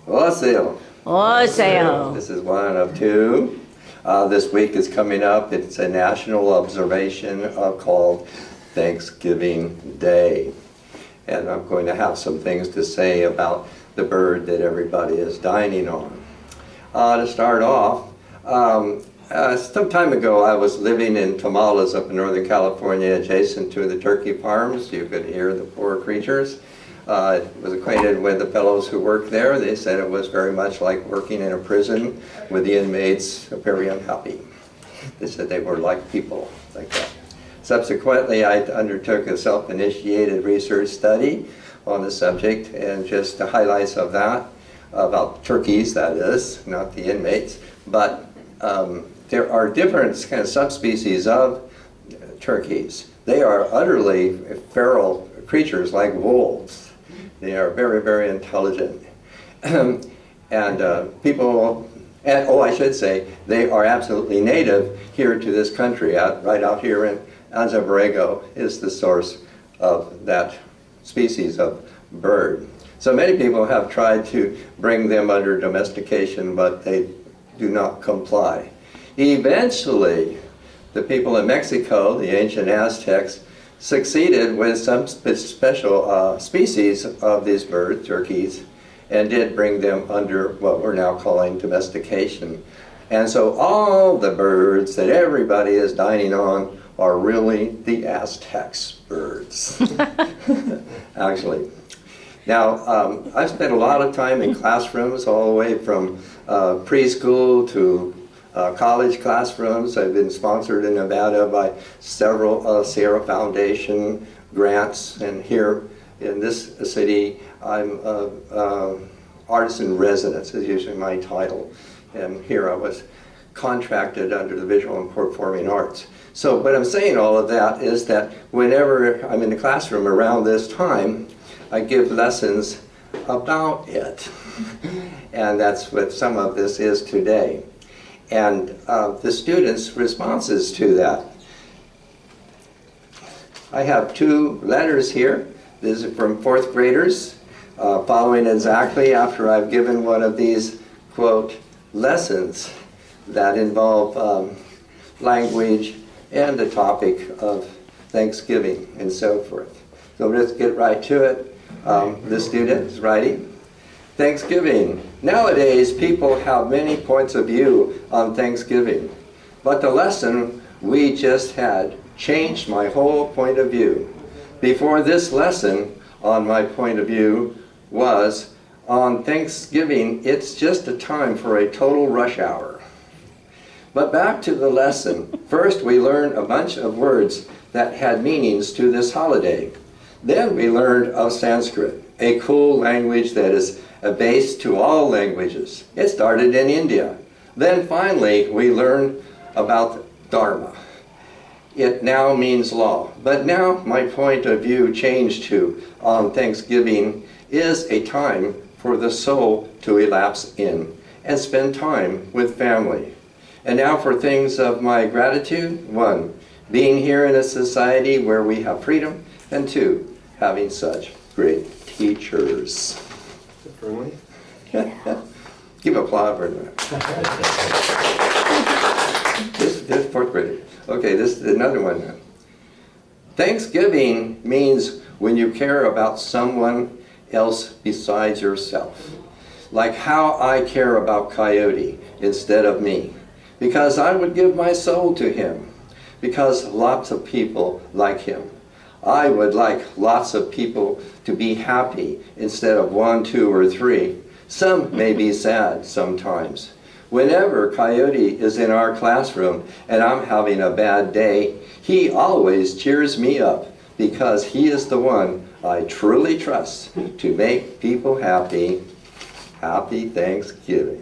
Ocio. Ocio. This is one of two. This week is coming up. It's a national observation called Thanksgiving Day. And I'm going to have some things to say about the bird that everybody is dining on. To start off, some time ago I was living in Tamales up in Northern California, adjacent to the turkey farms. You could hear the poor creatures. I was acquainted with the fellows who worked there. They said it was very much like working in a prison with the inmates very unhappy. They said they were like people like that. Subsequently, I undertook a self-initiated research study on the subject, and just the highlights of that, about turkeys, that is, not the inmates, but there are different kind of subspecies of turkeys. They are utterly feral creatures like wolves. They are very, very intelligent. And people, I should say, they are absolutely native here to this country. Right out here in Anza Borrego is the source of that species of bird. So many people have tried to bring them under domestication, but they do not comply. Eventually, the people in Mexico, the ancient Aztecs, succeeded with some special species of these bird, turkeys, and did bring them under what we're now calling domestication. And so all the birds that everybody is dining on are really the Aztecs' birds, actually. Now, I've spent a lot of time in classrooms all the way from preschool to college classrooms. I've been sponsored in Nevada by several Sierra Foundation grants, and here in this city, I'm artist in residence is usually my title, and here I was contracted under the Visual and Performing Arts. So, but I'm saying all of that is that whenever I'm in the classroom around this time, I give lessons about it, and that's what some of this is today. And the students' responses to that. I have two letters here. This is from fourth graders, following exactly after I've given one of these, quote, lessons that involve language and the topic of Thanksgiving and so forth. So let's get right to it. The student is writing. Thanksgiving. Nowadays, people have many points of view on Thanksgiving, but the lesson we just had changed my whole point of view. Before this lesson, on my point of view was, on Thanksgiving, it's just a time for a total rush hour. But back to the lesson. First, we learned a bunch of words that had meanings to this holiday. Then we learned of Sanskrit, a cool language that is a base to all languages. It started in India. Then finally, we learned about Dharma. It now means law. But now my point of view changed to, on Thanksgiving, is a time for the soul to elapse in and spend time with family. And now for things of my gratitude. 1, being here in a society where we have freedom. And 2, having such great teachers. Give applause for that. This fourth grader. Okay, this is another one. Thanksgiving means when you care about someone else besides yourself. Like how I care about Coyote instead of me. Because I would give my soul to him. Because lots of people like him. I would like lots of people to be happy instead of 1, 2, or 3. Some may be sad sometimes. Whenever Coyote is in our classroom and I'm having a bad day, he always cheers me up because he is the one I truly trust to make people happy. Happy Thanksgiving.